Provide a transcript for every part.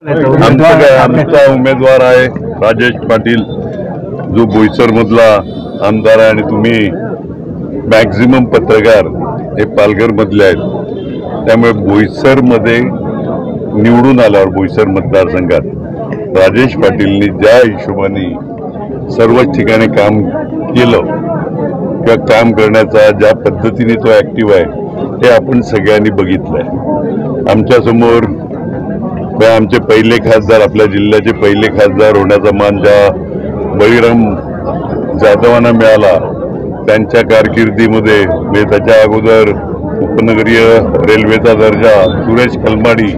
आमचा उमेदवार आहे राजेश पाटील, जो बोईसर मधला आमदार आहे आणि तुम्ही मॅक्झिमम पत्रकार हे पालघर मधले आहेत, त्यामुळे बोईसर मध्ये निवडून आल्यावर बोईसर मतदारसंघात राजेश पाटीलनी ज्या हिशोबाने सर्वच ठिकाणी काम केलं किंवा काम करण्याचा ज्या पद्धतीने तो ऍक्टिव्ह आहे हे आपण सगळ्यांनी बघितलंय। आमच्या समोर आमचे पहिले खासदार, आपल्या जिल्ह्याचे पहिले खासदार होण्याचा मान ज्या बळीराम जाधवांना मिळाला, त्यांच्या कारकिर्दीमध्ये त्याच्या अगोदर उपनगरीय रेल्वेचा दर्जा सुरेश कलमाडी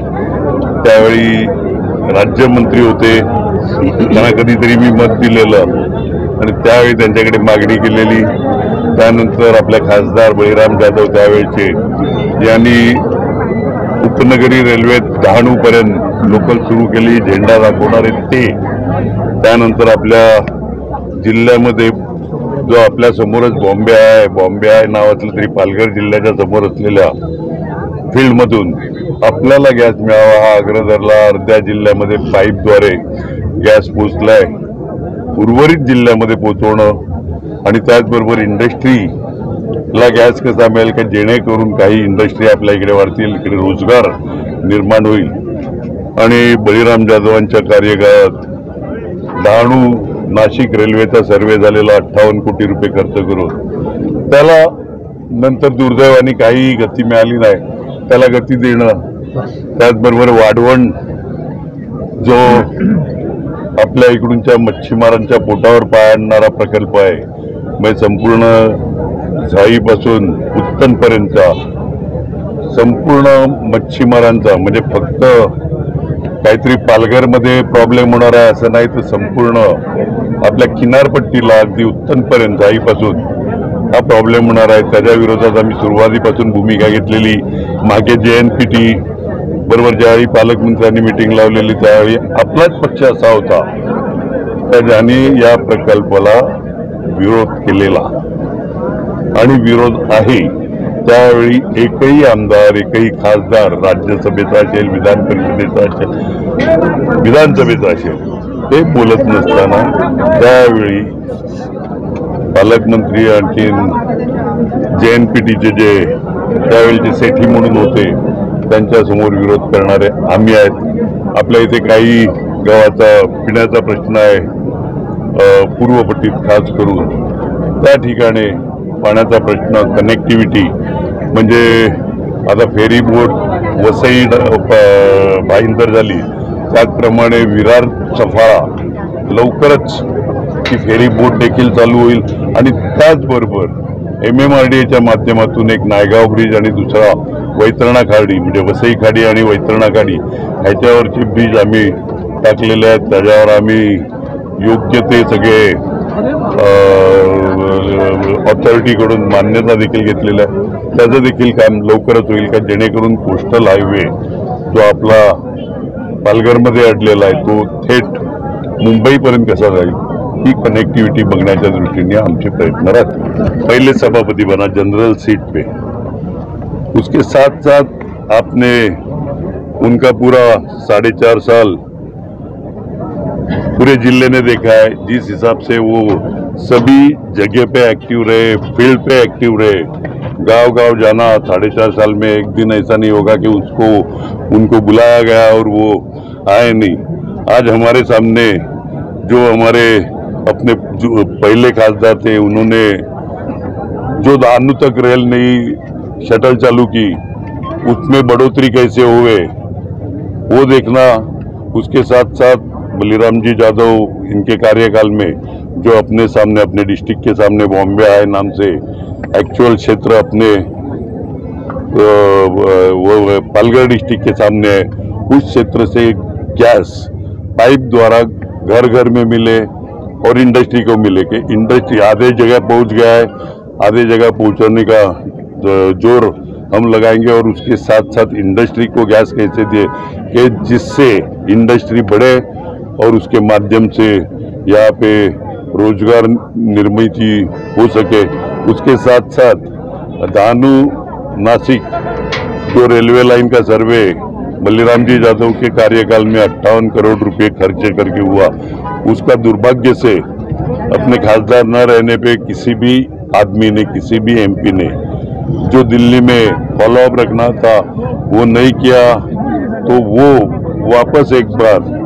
त्यावेळी राज्यमंत्री होते, त्यांना कधीतरी मी मत दिलेलं आणि त्यावेळी त्यांच्याकडे मागणी केलेली। त्यानंतर आपल्या खासदार बळीराम जाधव त्यावेळेचे यांनी उपनगरी रेल्वेत डहाणूपर्यंत लोकल सुरू केली, झेंडा दाखवणारे ते। त्यानंतर आपल्या जिल्ह्यामध्ये जो आपल्या समोरच बॉम्बे आहे नावाचं तरी पालघर जिल्ह्याच्या समोर असलेल्या फील्डमधून आपल्याला गॅस मिळावा हा आग्रह धरला। अर्ध्या जिल्ह्यामध्ये पाईपद्वारे गॅस पोचलाय, उर्वरित जिल्ह्यामध्ये पोचवणं आणि त्याचबरोबर इंडस्ट्रीला गॅस कसा मिळेल का, जेणेकरून काही इंडस्ट्री आपल्या इकडे वाढतील, इकडे रोजगार निर्माण होईल। आणि बळीराम जाधवांच्या कार्यकाळात डहाणू नाशिक रेल्वेचा सर्वे झालेला 58 कोटी रुपये खर्च करून, त्याला नंतर दुर्दैवाने काही गती मिळाली नाही, त्याला गती देणं। त्याचबरोबर वाढवण जो आपल्या इकडूनच्या मच्छीमारांच्या पोटावर पाडणारा प्रकल्प आहे, म्हणजे संपूर्ण झाईपासून उत्तनपर्यंतचा संपूर्ण मच्छीमारांचा, म्हणजे फक्त काहीतरी पालघरमध्ये प्रॉब्लेम होणार आहे असं नाही, तर संपूर्ण आपल्या किनारपट्टीला अगदी उत्तनपर्यंत झाईपासून हा प्रॉब्लेम होणार आहे। त्याच्या विरोधात आम्ही सुरुवातीपासून भूमिका घेतलेली। मागे JNPT बरोबर ज्यावेळी पालकमंत्र्यांनी मिटिंग लावलेली त्यावेळी आपलाच पक्ष असा होता तर ज्यांनी या प्रकल्पाला विरोध केलेला आणि विरोध आहे। त्यावेळी एकही आमदार, एकही खासदार, राज्यसभेचा असेल, विधान परिषदेचा असेल, विधानसभेचा असेल, ते बोलत नसताना त्यावेळी पालकमंत्री आणखीन JNPTचे जे त्यावेळीचे सेठी म्हणून होते त्यांच्या समोर विरोध करणारे आम्ही आहेत। आपल्या इथे काही गावाचा पिण्याचा प्रश्न आहे, पूर्वपट्टीत खास करून त्या ठिकाणी पाण्याचा प्रश्न, कनेक्टिव्हिटी, म्हणजे आता फेरी बोट वसई भाईंदर झाली, त्याचप्रमाणे विरार सफाळा लवकरच ती फेरी बोट देखील चालू होईल। आणि त्याचबरोबर MMRDAच्या माध्यमातून एक नायगाव ब्रिज आणि दुसरा वैतरणा खाडी, म्हणजे वसई खाडी आणि वैतरणा खाडी ह्याच्यावरचे ब्रिज आम्ही टाकलेले आहेत। त्याच्यावर आम्ही योग्य ते सगळे ऑथॉरिटीकडून मान्यता देखील घेतलेली आहे। त्याचं देखील काम लवकरच होईल का, जेणेकरून कोस्टल हायवे जो आपला पालघरमध्ये अडलेला आहे तो थेट मुंबईपर्यंत कसा जाईल ही कनेक्टिव्हिटी बघण्याच्या दृष्टीने आमचे प्रयत्न राहतील। पहले सभापति बना जनरल सीट पे, उसके साथ साथ आपने उनका पूरा 4.5 साल पूरे जिले ने देखा है, जिस हिसाब से वो सभी जगह पे एक्टिव रहे, फील्ड पे एक्टिव रहे, गांव गांव जाना। 4.5 साल में एक दिन ऐसा नहीं होगा कि उनको बुलाया गया और वो आए नहीं। आज हमारे सामने जो हमारे अपने जो पहले खासदार थे, उन्होंने जो दानू तक रेल नई शटल चालू की, उसमें बढ़ोतरी कैसे हुए वो देखना। उसके साथ साथ बळीराम जी जाधव इनके कार्यकाल में जो अपने सामने, अपने डिस्ट्रिक्ट के सामने बॉम्बे आए नाम से एक्चुअल क्षेत्र अपने वो पालघर डिस्ट्रिक्ट के सामने है, उस क्षेत्र से गैस पाइप द्वारा घर घर में मिले और इंडस्ट्री को मिले कि इंडस्ट्री आधे जगह पहुंच गया है, आधे जगह पहुंचाने का जोर हम लगाएंगे। और उसके साथ साथ इंडस्ट्री को गैस कैसे दिए कि जिससे इंडस्ट्री बढ़े और उसके माध्यम से यहाँ पे रोजगार निर्मित हो सके। उसके साथ साथ दानू नासिक जो रेलवे लाइन का सर्वे बलिराम जी यादव के कार्यकाल में 58 करोड़ रुपए खर्च करके हुआ, उसका दुर्भाग्य से अपने खासदार न रहने पे किसी भी आदमी ने, किसी भी एमपी ने जो दिल्ली में फॉलोअप रखना था वो नहीं किया, तो वो वापस एक बार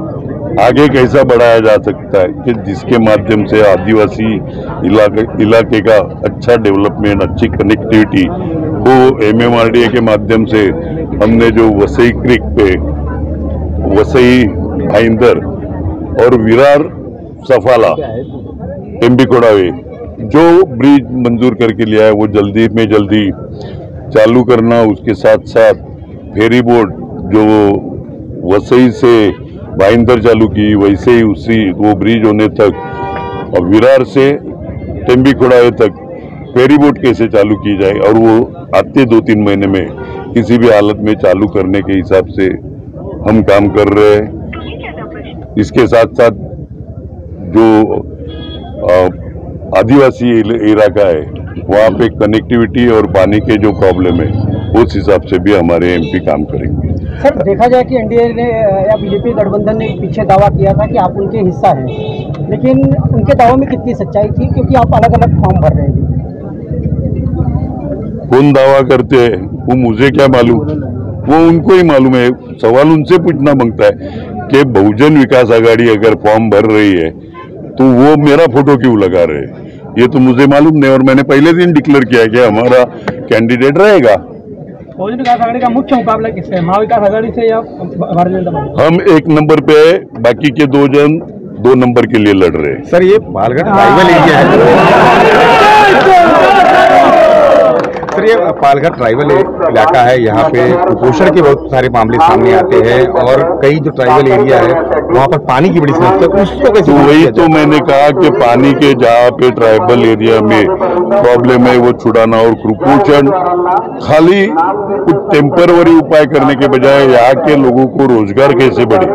आगे कैसा बढ़ाया जा सकता है कि जिसके माध्यम से आदिवासी इलाके का अच्छा डेवलपमेंट, अच्छी कनेक्टिविटी हो। MMRDA के माध्यम से हमने जो वसई क्रिक पे वसई भाईंदर और विरार सफाला एमबी कोड़ावे जो ब्रिज मंजूर करके लिया है वो जल्दी में जल्दी चालू करना। उसके साथ साथ फेरी बोट जो वसई से भाईंदर चालू की, वैसे ही उसी वो ब्रिज होने तक और विरार से टेम्बी खोड़ावे तक फेरी बोट कैसे चालू की जाए और वो आते 2-3 महीने में किसी भी हालत में चालू करने के हिसाब से हम काम कर रहे हैं। इसके साथ साथ जो आदिवासी इलाका है वहाँ पे कनेक्टिविटी और पानी के जो प्रॉब्लम है उस हिसाब से भी हमारे एमपी काम करेंगे। सर, देखा जाए कि एनडीए ने या बीजेपी गठबंधन ने पीछे दावा किया था कि आप उनके हिस्सा हैं, लेकिन उनके दावों में कितनी सच्चाई थी, क्योंकि आप अलग अलग फॉर्म भर रहे हैं? कौन दावा करते हैं वो मुझे क्या मालूम, वो उनको ही मालूम है। सवाल उनसे पूछना बनता है कि बहुजन विकास आघाड़ी अगर फॉर्म भर रही है तो वो मेरा फोटो क्यों लगा रहे हैं, ये तो मुझे मालूम नहीं। और मैंने पहले दिन डिक्लेयर किया कि हमारा कैंडिडेट रहेगा। बहुजन विकास आघाड़ी का मुख्य मुकाबला किससे है, महाविकास आघाड़ी से या भारतीय जनता पार्टी? हम 1 नंबर पे है, बाकी के 2 जन 2 नंबर के लिए लड़ रहे हैं। सर, ये पालघर ट्राइबल एरिया है सर, ये पालघर ट्राइबल इलाका है, यहाँ पे कुपोषण के बहुत सारे मामले सामने आते हैं और कई जो ट्राइबल एरिया है वहाँ पर पानी की बड़ी समस्या, उसको कैसे? तो वही तो मैंने कहा कि पानी के जहाँ पे ट्राइबल एरिया में प्रॉब्लम है वो छुड़ाना, और कुपोषण खाली कुछ टेम्पररी उपाय करने के बजाय यहाँ के लोगों को रोजगार कैसे बढ़े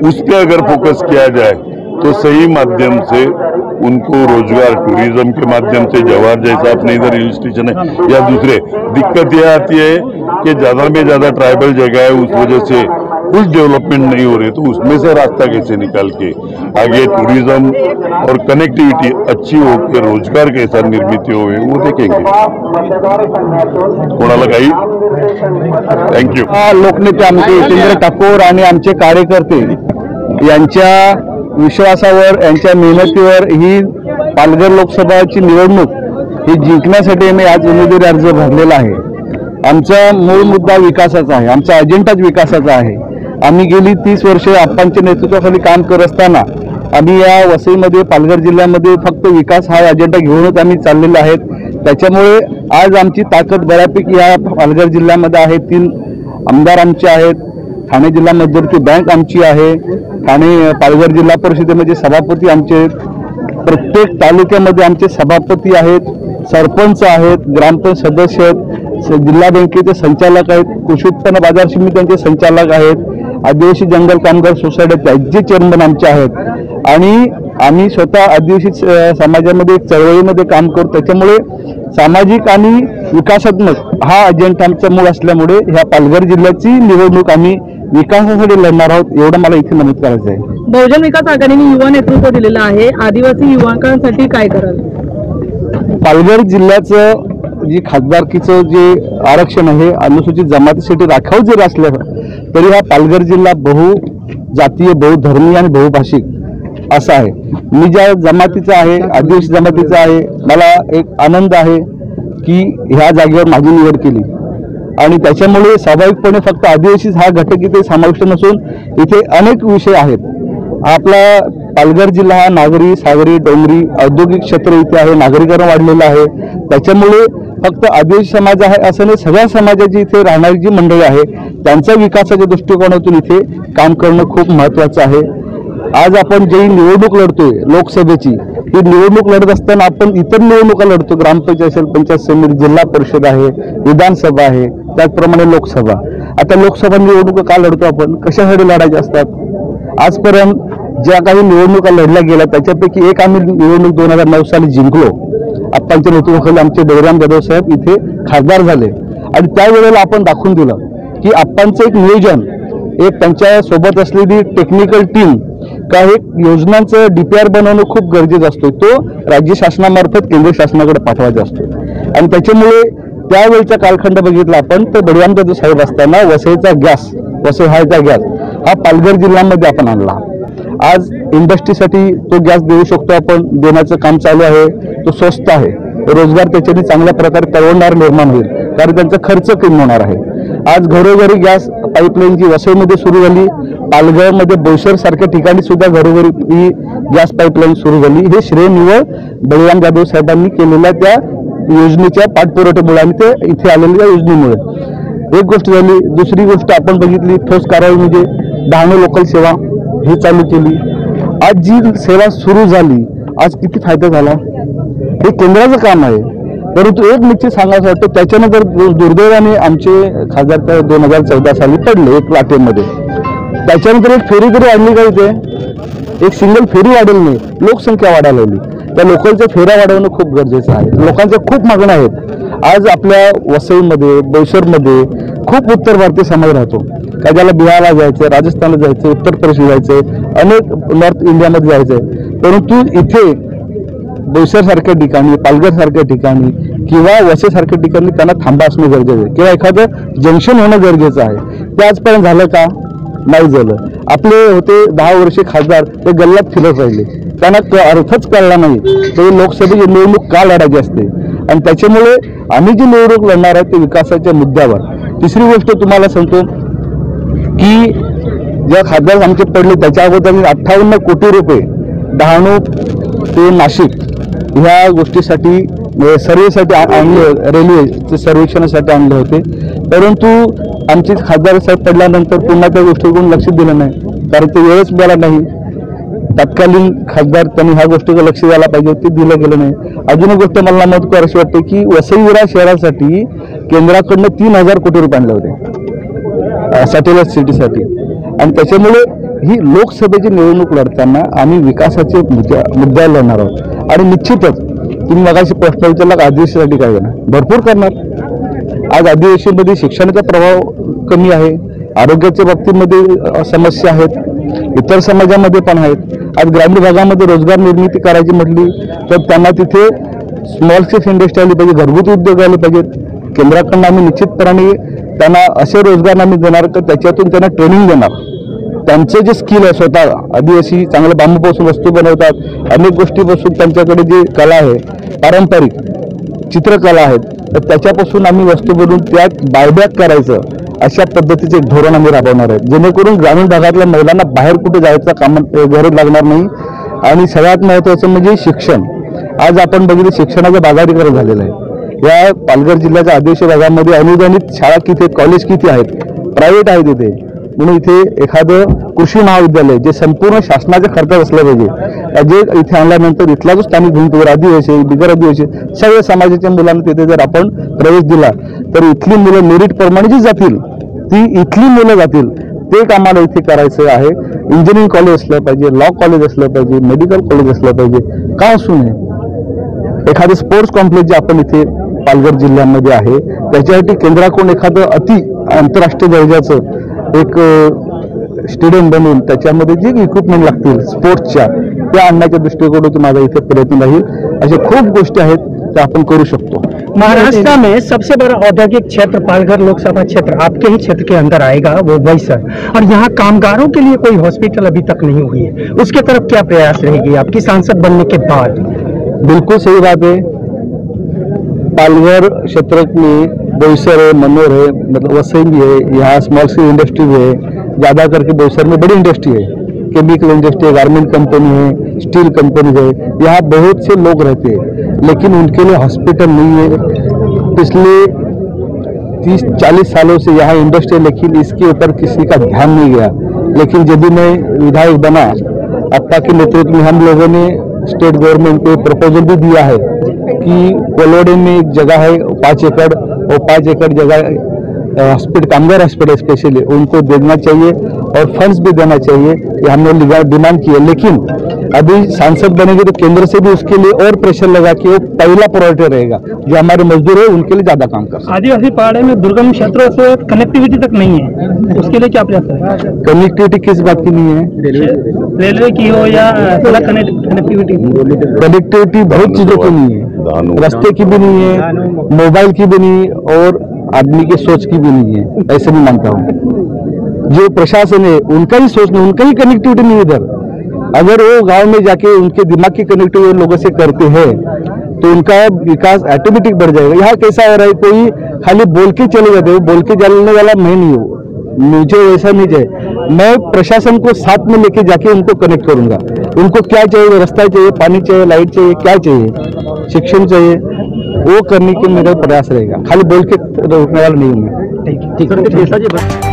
उस पर अगर फोकस किया जाए तो सही माध्यम से उनको रोजगार, टूरिज्म के माध्यम से, जवाहर जैसा अपने इधर हिल स्टेशन है या दूसरे, दिक्कत यह आती है कि ज्यादा में ज्यादा ट्राइबल जगह है, उस वजह से कुछ डेवलपमेंट नहीं हो रही, तो उसमें से रास्ता कैसे निकाल के आगे टूरिज्म और कनेक्टिविटी अच्छी हो के रोजगार कैसा निर्मित हो वो देखेंगे। कोणाला काही थँक्यू। लोकनेते आमचे यतींद्र ठाकूर आणि आमचे कार्यकर्ते यांच्या विश्वासावर, यांच्या मेहनतीवर ही पालघर लोकसभाची निवडणूक ही जिंकण्यासाठी मी आज उमेदवारी अर्ज भरलेला आहे। आमचा मूळ मुद्दा विकासाचा आहे, आमचा अजेंडाच विकासाचा आहे। आम्ही गेली 30 वर्षे आप्पांच्या नेतृत्वाखाली काम करत असताना आम्ही या वसईमध्ये, पालघर जिल्ह्यामध्ये फक्त विकास हा अजेंडा घेऊनच आम्ही चाललेलो आहेत। त्याच्यामुळे आज आमची ताकद बऱ्यापैकी या पालघर जिल्ह्यामध्ये आहे। 3 आमदार आमचे आहेत, ठाणे जिल्हा मध्यवर्ती बँक आमची आहे, ठाणे पालघर जिल्हा परिषदेमध्ये सभापती आमचे आहेत, प्रत्येक तालुक्यामध्ये आमचे सभापती आहेत, सरपंच आहेत, ग्रामपंचायत सदस्य आहेत, जिल्हा बँकेचे संचालक आहेत, कृषी उत्पन्न बाजार समित्यांचे संचालक आहेत, आदिवासी जंगल कामगार सोसायटीचे चेअरमन आमचे आहेत आणि आम्ही स्वतः आदिवासी समाजामध्ये चळवळीमध्ये काम करतो। त्याच्यामुळे सामाजिक आणि विकासात्मक हा अजेंडा आमचा मूळ असल्यामुळे ह्या पालघर जिल्ह्याची निवडणूक आम्ही विकासासाठी लढणार आहोत, एवढं मला इथे नमूद करायचं आहे। बहुजन विकास आघाडीने युवा नेतृत्व दिलेलं आहे, आदिवासी युवकांसाठी काय कराल? पालघर जिल्ह्याचं जी खासदारकीचं जे आरक्षण आहे अनुसूचित जमातीसाठी राखाव जरी असलं तरी हा पालघर जिल्हा बहुजातीय, बहुधर्मीय आणि बहुभाषिक असा आहे। मी ज्या जमातीचा आहे, आदिवासी जमातीचा आहे, मला एक आनंद आहे की ह्या जागेवर माझी निवड केली आणि त्याच्यामुळे स्वाभाविकपणे फक्त आदिवासीच हा घटक इथे समाविष्ट नसून इथे अनेक विषय आहेत। आपला पालघर जिल्हा हा नागरी, सागरी, डोंगरी औद्योगिक क्षेत्र इथे आहे, नागरीकरण वाढलेलं आहे। त्याच्यामुळे फक्त आदिवासी समाज आहे असं नाही, सगळ्या समाजाची इथे राहणारी जी मंडळी आहे त्यांचा विकासाच्या दृष्टिकोनातून इथे काम करणं खूप महत्त्वाचं आहे। आज आपण जी निवडणूक लढतोय लोकसभेची, ही निवडणूक लढत असताना आपण इतर निवडणुका लढतो, ग्रामपंचायत असेल, पंचायत समिती, जिल्हा परिषद आहे, विधानसभा आहे, त्याचप्रमाणे लोकसभा। आता लोकसभा निवडणुका का लढतो आपण, कशासाठी लढायच्या असतात? आजपर्यंत ज्या काही निवडणुका लढल्या गेल्या त्याच्यापैकी एक आम्ही निवडणूक 2009 साली जिंकलो। आप्पांच्या नेतृत्वाखाली आमचे बलिराम यादव साहेब इथे खासदार झाले आणि त्यावेळेला आपण दाखवून दिलं की आप्पांचं एक नियोजन एक त्यांच्या सोबत असलेली टेक्निकल टीम काही योजनांचं DPR बनवणं खूप गरजेचं असतो. तो राज्य शासनामार्फत केंद्र शासनाकडे पाठवायचा असतो आणि त्याच्यामुळे त्यावेळचा कालखंड बघितला आपण तर बळीराम जाधव साहेब असताना वसईचा गॅस, वसई हायचा गॅस हा पालघर जिल्ह्यामध्ये आपण आणला. आज इंडस्ट्रीसाठी तो गॅस देऊ शकतो आपण, देण्याचं काम चालू आहे. तो स्वस्त आहे, रोजगार त्याच्याने चांगल्या प्रकारे परवडणार निर्माण होईल कारण त्यांचा खर्च कमी होणार आहे. आज घरोघरी गॅस पाईपलाईन जी वसईमध्ये सुरू झाली, पालघरमध्ये बोईसर सारख्या ठिकाणी सुद्धा घरोघरी ही गॅस पाईपलाईन सुरू झाली. हे श्रेय निवड बळीराम जाधव साहेबांनी केलेल्या त्या योजनेच्या पाठपुराव्यामुळे आणि ते इथे आलेल्या योजनेमुळे एक गोष्ट झाली. दुसरी गोष्ट आपण बघितली ठोस कारवाई म्हणजे डहाणू लोकल सेवा ही चालू केली. आज जी सेवा सुरू झाली, आज किती फायदा झाला हे केंद्राचं काम आहे. परंतु एक निश्चित सांगायचं वाटतं त्याच्यानंतर दुर्दैवाने आमचे खासदार तर 2014 साली पडले एक लाटेमध्ये. त्याच्यानंतर एक फेरी तरी वाढली का इथे? एक सिंगल फेरी वाढेल नाही, लोकसंख्या वाढायला लागली. त्या लोकलच्या फेऱ्या वाढवणं खूप गरजेचं आहे. लोकांच्या खूप मागण्या आहेत. आज आपल्या वसईमध्ये बोईसरमध्ये खूप उत्तर भारतीय समाज राहतो. काय ज्याला बिहारला जायचं, राजस्थानला जायचं, उत्तर प्रदेशला जायचं, अनेक नॉर्थ इंडियामध्ये जायचं. परंतु इथे बोईसर सारख्या ठिकाणी, पालघर सारख्या ठिकाणी किंवा वसई सारख्या ठिकाणी त्यांना थांबा असणं गरजेचं आहे किंवा एखादं जंक्शन होणं गरजेचं आहे. ते आजपर्यंत झालं का? नाही झालं. आपले होते 10 वर्षे खासदार ते गल्ल्यात फिरत राहिले, त्यांना अर्थच कळला नाही. ते लोकसभेची निवडणूक का लढायची असते आणि त्याच्यामुळे आम्ही जी निवडणूक लढणार आहे ते विकासाच्या मुद्द्यावर. तिसरी गोष्ट तुम्हाला सांगतो की ज्या खासदार आमचे पडले त्याच्या अगोदर 58 कोटी रुपये डहाणू ते नाशिक ह्या गोष्टीसाठी सर्वेसाठी आणले, रेल्वे सर्वेक्षणासाठी आणले होते. परंतु आमचे खासदार साहेब पडल्यानंतर पुन्हा त्या गोष्टीकडून लक्ष दिलं नाही कारण ते वेळच मिळाला नाही. तत्कालीन खासदार त्यांनी ह्या गोष्टीकडे लक्ष द्यायला पाहिजे, ते दिलं गेलं नाही. अजून एक गोष्ट मला नमूद करायची वाटते की वसई विरार शहरासाठी केंद्राकडनं 3000 कोटी रुपये आणले होते सॅटेलाइट सिटीसाठी आणि त्याच्यामुळे ही लोकसभेची निवडणूक लढताना आम्ही विकासाचे मुद्द्यावर लढणार आहोत आणि निश्चितच तुम्ही मगाशी प्रश्न विचारला आदिवासीसाठी काय करणार? भरपूर करणार. आज आदिवासीमध्ये शिक्षणाचा प्रभाव कमी आहे, आरोग्याच्या बाबतीमध्ये समस्या आहेत, इतर समाजामध्ये पण आहेत. आज ग्रामीण भागामध्ये रोजगार निर्मिती करायची म्हटली तर त्यांना तिथे स्मॉल स्केल इंडस्ट्री आली पाहिजे, घरगुती उद्योग आले पाहिजेत. केंद्राकडून आम्ही निश्चितपणे त्यांना असे रोजगार आम्ही देणार तर त्याच्यातून त्यांना ट्रेनिंग देणार. त्यांचं जे स्किल आहे, स्वतः आदिवासी चांगलं बांबूपासून वस्तू बनवतात, अनेक गोष्टीपासून त्यांच्याकडे जी कला आहे, पारंपरिक चित्रकला आहेत, तर त्याच्यापासून आम्ही वस्तू बनवून त्यात बायबॅक करायचं अशा पद्धतीचे एक धोरण आम्ही राबवणार आहे जेणेकरून ग्रामीण भागातल्या महिलांना बाहेर कुठे जायचं काम गरज लागणार नाही. आणि सगळ्यात महत्त्वाचं म्हणजे शिक्षण. आज आपण बघितलं शिक्षणाचं बाजारीकरण झालेलं आहे. या पालघर जिल्ह्याच्या आदिवासी भागामध्ये अनुदानित शाळा किती आहेत, कॉलेज किती आहेत, प्रायव्हेट आहेत इथे. म्हणून इथे एखादं कृषी महाविद्यालय जे संपूर्ण शासनाच्या खर्चात असलं पाहिजे, जे इथे आणल्यानंतर इथला जो स्थानिक भूमिकेवर आदिवासी, बिगर आदिवासी सगळ्या समाजाच्या मुलांना तिथे जर आपण प्रवेश दिला तर इथली मुलं मेरिट प्रमाणे जी जातील ती इथली मुलं जातील. ते एक आम्हाला इथे करायचं आहे. इंजिनिअरिंग कॉलेज असलं पाहिजे, लॉ कॉलेज असलं पाहिजे, मेडिकल कॉलेज असलं पाहिजे, का असू नये. एखादं स्पोर्ट्स कॉम्प्लेक्स जे आपण इथे पालघर जिल्ह्यामध्ये आहे त्याच्यासाठी केंद्राकडून एखादं अति आंतरराष्ट्रीय दर्जाचं एक स्टेडियम बनवून त्याच्यामध्ये जे इक्विपमेंट लागतील स्पोर्ट्सच्या त्या आणण्याच्या दृष्टिकोनातून माझा इथे प्रयत्न राहील. अशा खूप गोष्टी आहेत त्या आपण करू शकतो. महाराष्ट्र में सबसे बड़ा औद्योगिक क्षेत्र पालघर लोकसभा क्षेत्र आपके ही क्षेत्र के अंदर आएगा, वो बोईसर, और यहाँ कामगारों के लिए कोई हॉस्पिटल अभी तक नहीं हुई है. उसके तरफ क्या प्रयास रहेगी आपकी सांसद बनने के बाद? बिल्कुल सही बात है. पालघर क्षेत्र में बोईसर है, मनोर है, मतलब वसई भी है, यहाँ स्मॉल स्केल इंडस्ट्री भी है. ज़्यादा करके बोईसर में बड़ी इंडस्ट्री है, केमिकल इंडस्ट्री है, गारमेंट कंपनी है, स्टील कंपनी है. यहाँ बहुत से लोग रहते हैं लेकिन उनके लिए हॉस्पिटल नहीं है. पिछले 30-40 सालों से यहाँ इंडस्ट्री है लेकिन इसके ऊपर किसी का ध्यान नहीं गया. लेकिन जब भी मैं विधायक बना, अप्पा के नेतृत्व में हम लोगों ने स्टेट गवर्नमेंट को प्रपोजल भी दिया है कि कोलोडे में एक जगह है 5 एकड़, वो 5 एकड़ जगह हॉस्पिटल, कामगार हॉस्पिटल स्पेशली उनको देना चाहिए और फंड्स भी देना चाहिए, ये हमने डिमांड की है। लेकिन अभी सांसद बनेंगे तो केंद्र से भी उसके लिए और प्रेशर लगा के वो पहला प्रायोरिटी रहेगा, जो हमारे मजदूर है उनके लिए ज्यादा काम कर सकते। आदिवासी पहाड़े में दुर्गम क्षेत्रों से कनेक्टिविटी तक नहीं है, उसके लिए क्या प्रयास है? कनेक्टिविटी किस बात की नहीं है? रेलवे की हो या सड़क कनेक्टिविटी? कनेक्टिविटी बहुत चीजों की नहीं है, रास्ते की भी नहीं है, मोबाइल की भी नहीं, और आदमी की सोच की भी नहीं है। ऐसे नहीं मानता हूँ। जो प्रशासन है उनका ही सोच नहीं, उनका ही कनेक्टिविटी नहीं इधर। अगर वो गांव में जाके उनके दिमाग की कनेक्टिविटी उन लोगों से करते हैं तो उनका विकास ऑटोमेटिक बढ़ जाएगा। यहाँ कैसा हो रहा है, कोई खाली बोल के चले जाते, वो बोल के जाने वाला मैं नहीं हूँ, मुझे वैसा नहीं चाहिए। मैं प्रशासन को साथ में लेके जाके उनको कनेक्ट करूंगा। उनको क्या चाहिए, रास्ता चाहिए, पानी चाहिए, लाइट चाहिए, क्या चाहिए, शिक्षण चाहिए, वो करने के मेरा प्रयास रहेगा। खाली बोल के रोकने वाला नहीं हूँ मैं। ठीक है।